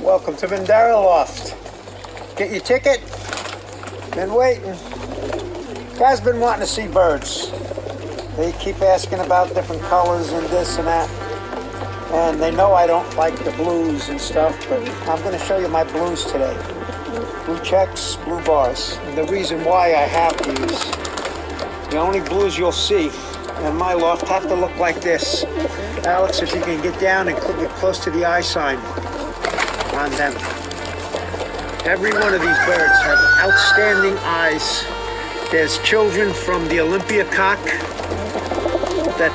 Welcome to Mandara Loft. Get your ticket? Been waiting. Guys been wanting to see birds. They keep asking about different colors and this and that. And they know I don't like the blues and stuff, but I'm going to show you my blues today. Blue checks, blue bars. And the reason why I have these, the only blues you'll see in my loft have to look like this. Alex, if you can get down and get close to the eye sign on them. Every one of these birds have outstanding eyes. There's children from the Olympia cock that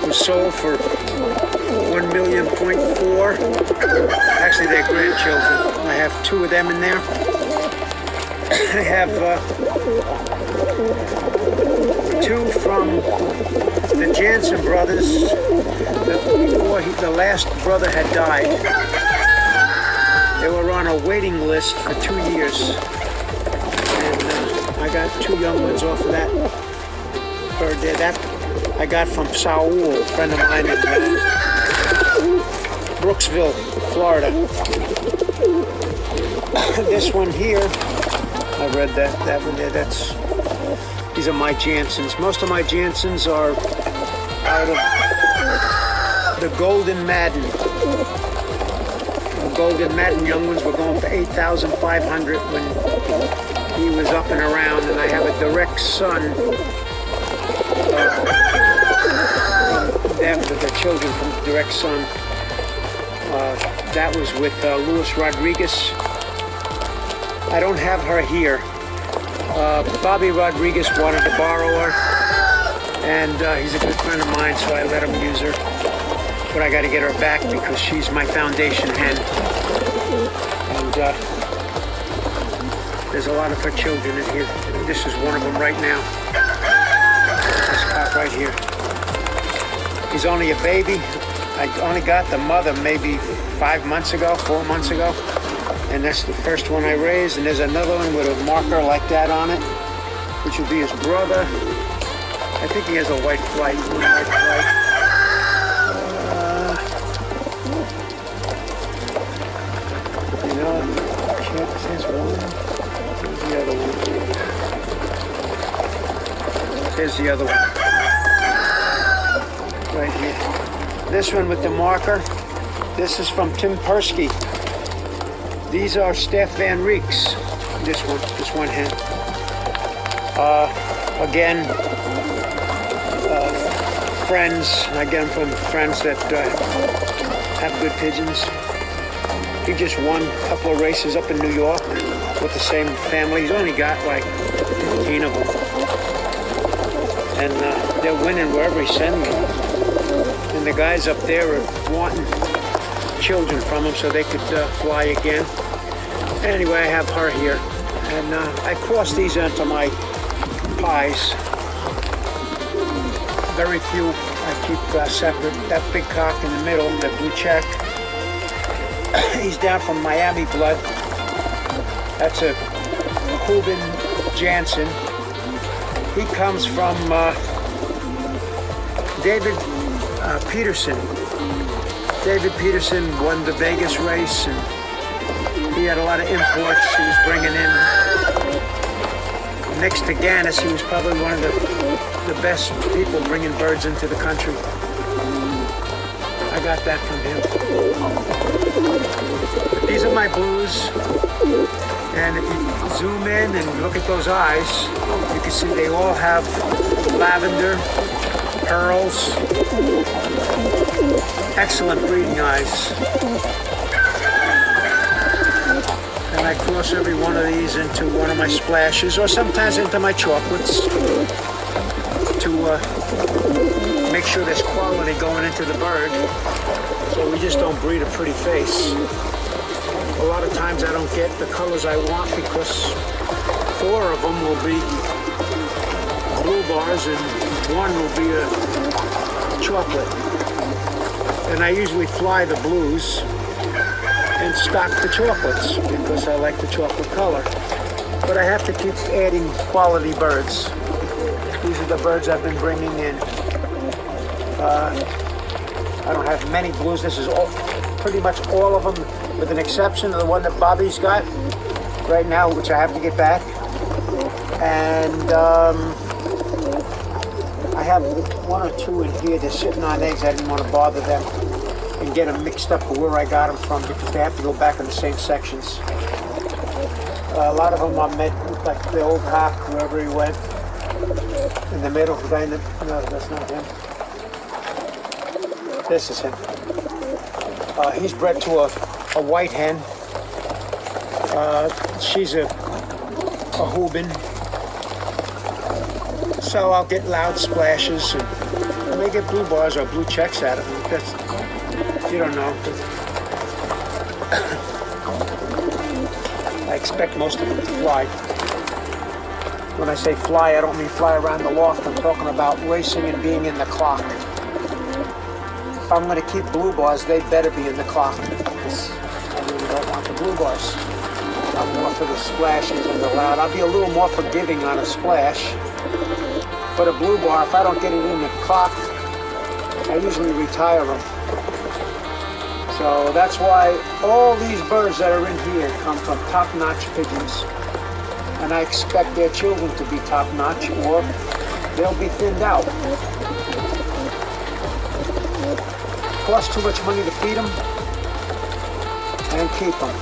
was sold for $1.4 million. Actually, they're grandchildren. I have two of them in there. I have two from the Jansen brothers before the last brother had died. They were on a waiting list for 2 years. And I got two young ones off of that bird there. That I got from Saul, a friend of mine in Brooksville, Florida. This one here, I read that one there. These are my Jansons. Most of my Jansons are out of the Golden Madden. The Golden Madden young ones were going for $8,500 when he was up and around, and I have a direct son. The children from the direct son. That was with Luis Rodriguez. I don't have her here. Bobby Rodriguez wanted to borrow her, and he's a good friend of mine, so I let him use her. But I got to get her back because she's my foundation hen. And there's a lot of her children in here. This is one of them right now. This cock right here. He's only a baby. I only got the mother maybe 4 months ago. And that's the first one I raised. And there's another one with a marker like that on it, which would be his brother. I think he has a white flight. Here's one. Here's the other one. Here's the other one. Right here. This one with the marker. This is from Tim Persky. These are Steph Van Reeks. This one hen. Again, friends. I get them from friends that have good pigeons. He just won a couple of races up in New York with the same family. He's only got like 15 of them. And they're winning wherever he sends me. And the guys up there are wanting children from him so they could fly again. Anyway, I have her here. And I cross these into my pies. Very few I keep separate. That big cock in the middle, the blue check. He's down from Miami blood. That's a Cuban Jansen. He comes from David Peterson. David Peterson won the Vegas race, and he had a lot of imports he was bringing in. Next to Gannis, he was probably one of the best people bringing birds into the country. I got that from him. These are my blues, and if you zoom in and look at those eyes, you can see they all have lavender, pearls, excellent breeding eyes. And I cross every one of these into one of my splashes, or sometimes into my chocolates, to make sure there's quality going into the bird, so we just don't breed a pretty face. A lot of times I don't get the colors I want because 4 of them will be blue bars and 1 will be a chocolate. And I usually fly the blues and stock the chocolates because I like the chocolate color. But I have to keep adding quality birds. These are the birds I've been bringing in. I don't have many blues. This is pretty much all of them, with an exception of the one that Bobby's got right now, which I have to get back. And I have one or two in here. They're sitting on eggs. I didn't want to bother them and get them mixed up with where I got them from, because they have to go back in the same sections. A lot of them are meant like the old cock, wherever he went. In the middle, the guy in the, no, that's not him. This is him. He's bred to a white hen. She's a Hubin. So I'll get loud splashes, and I may get blue bars or blue checks out of them. That's, you don't know. I expect most of them to fly. When I say fly, I don't mean fly around the loft. I'm talking about racing and being in the clock. If I'm going to keep blue bars, they better be in the clock, because I really don't want the blue bars. I'm more for the splashes and the loud. I'll be a little more forgiving on a splash. But a blue bar, if I don't get it in the clock, I usually retire them. So that's why all these birds that are in here come from top-notch pigeons. And I expect their children to be top-notch, or they'll be thinned out. Costs too much money to feed them and keep them.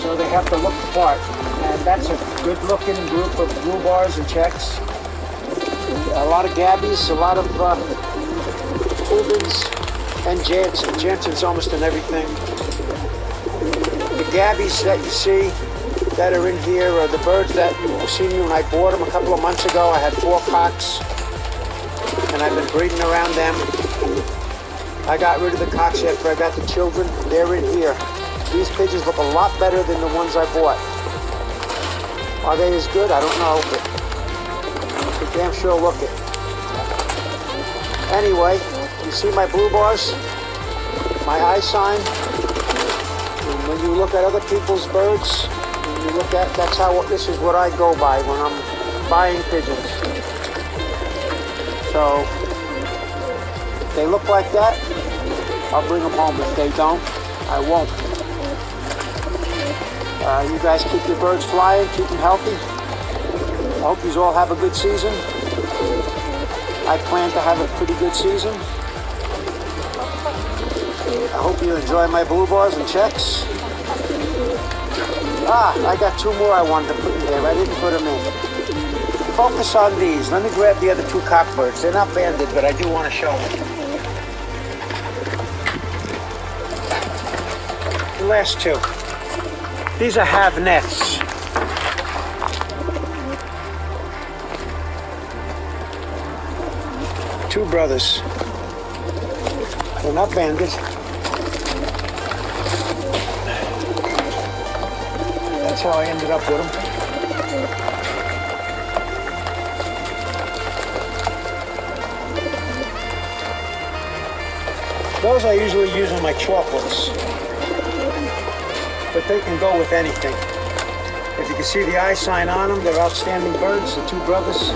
So they have to look the part. And that's a good-looking group of blue bars and checks. A lot of gabbies, a lot of Ubins and Jansen. Jansen's almost in everything. The gabbies that you see that are in here are the birds that you see me when I bought them a couple of months ago. I had 4 cocks, and I've been breeding around them. I got rid of the cocks after I got the children. They're in here. These pigeons look a lot better than the ones I bought. Are they as good? I don't know, but they damn sure look it. Anyway, you see my blue bars? My eye sign? And when you look at other people's birds, when you look at, that's how, this is what I go by when I'm buying pigeons. So, if they look like that, I'll bring them home. If they don't, I won't. You guys keep your birds flying, keep them healthy. I hope you all have a good season. I plan to have a pretty good season. I hope you enjoy my blue bars and checks. I got 2 more I wanted to put in there. I didn't put them in. Focus on these. Let me grab the other 2 cockbirds. They're not banded, but I do want to show them. The last 2. These are have-nets. Two brothers. They're not banded. That's how I ended up with them. Those I usually use on my chocolates, but they can go with anything. If you can see the eye sign on them, they're outstanding birds, the 2 brothers.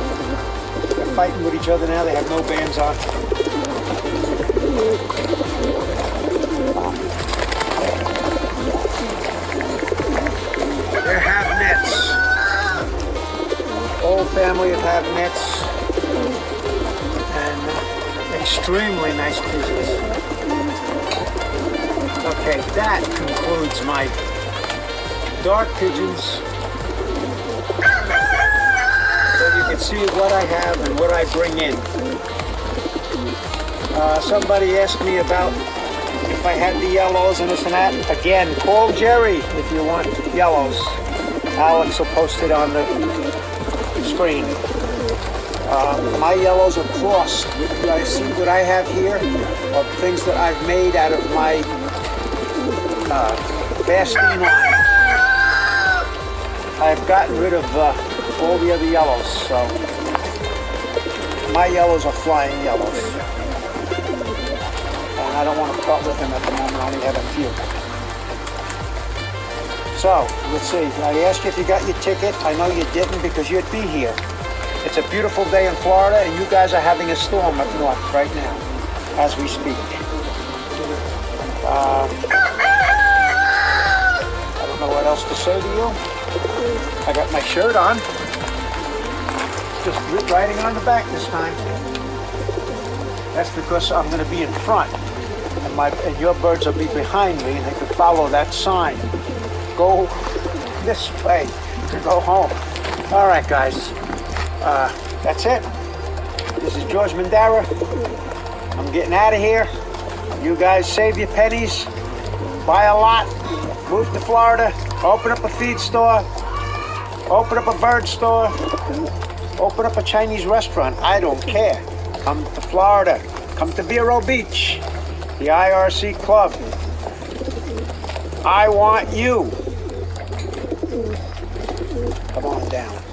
They're fighting with each other now, they have no bands on. They're have-nets. Whole family of have-nets. And extremely nice pigeons. Okay, that concludes my dark pigeons. So you can see what I have and what I bring in. Somebody asked me about if I had the yellows and this and that. Again, call Jerry if you want yellows. Alex will post it on the screen. My yellows are crossed. I see what I have here are things that I've made out of my Bastine line. I've gotten rid of all the other yellows, so my yellows are flying yellows. And I don't want to part with them at the moment, I only have a few. So, let's see, I asked you if you got your ticket. I know you didn't because you'd be here. It's a beautiful day in Florida, and you guys are having a storm up north right now, as we speak. say to you? I got my shirt on. Just riding on the back this time. That's because I'm going to be in front, and your birds will be behind me, and they can follow that sign. Go this way to go home. All right, guys. That's it. This is George Mandara. I'm getting out of here. You guys save your pennies. Buy a lot. Move to Florida. Open up a feed store. Open up a bird store. Open up a Chinese restaurant. I don't care. Come to Florida. Come to Vero Beach. The IRC Club. I want you. Come on down.